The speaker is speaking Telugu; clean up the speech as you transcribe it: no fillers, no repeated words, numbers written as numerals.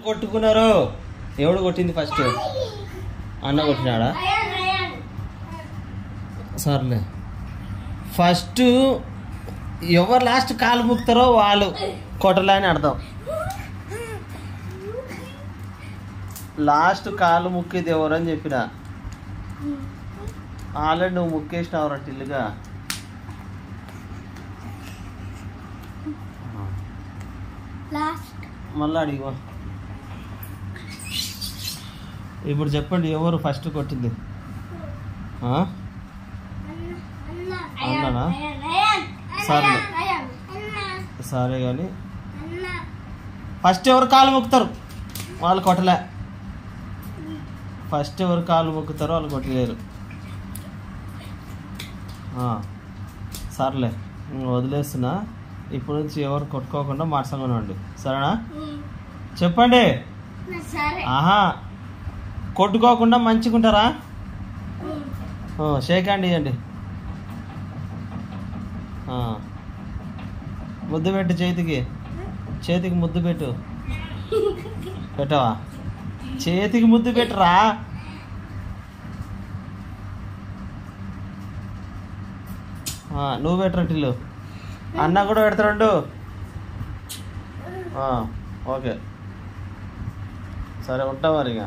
కొట్టుకున్నారు. ఎవడు కొట్టింది ఫస్ట్? అన్న కొట్టినాడా? సర్లే, ఫస్ట్ ఎవరు లాస్ట్ కాలు ముక్తారో వాళ్ళు కొట్టలే అని అర్థం. లాస్ట్ కాలు ముక్కేది ఎవరని చెప్పిన. ఆల్రెడీ నువ్వు ముక్కేసినావురా టిల్లుగా. మళ్ళా అడిగో. ఇప్పుడు చెప్పండి, ఎవరు ఫస్ట్ కొట్టింది? అన్ననా? సరే సరే, కానీ ఫస్ట్ ఎవరు కాలు మొక్కుతారు వాళ్ళు కొట్టలే. ఫస్ట్ ఎవరు కాలు మొక్కుతారో వాళ్ళు కొట్టలేరు. సర్లే, వదిలేస్తున్నా. ఇప్పుడు నుంచి ఎవరు కొట్టుకోకుండా మాటసంగానే ఉండు, సరేనా? చెప్పండి. ఆహా, కొట్టుకోకుండా మంచిగుంటారా? షేక్ హ్యాండ్ ఇవ్వండి. ముద్దు పెట్టు చేతికి. చేతికి ముద్దు పెట్టు. పెట్టవా? చేతికి ముద్దు పెట్టురా. నువ్వు పెట్టరా టిల్లు. అన్న కూడా పెడతాడు. ఓకే, సరే ఉంటా మరి ఇక.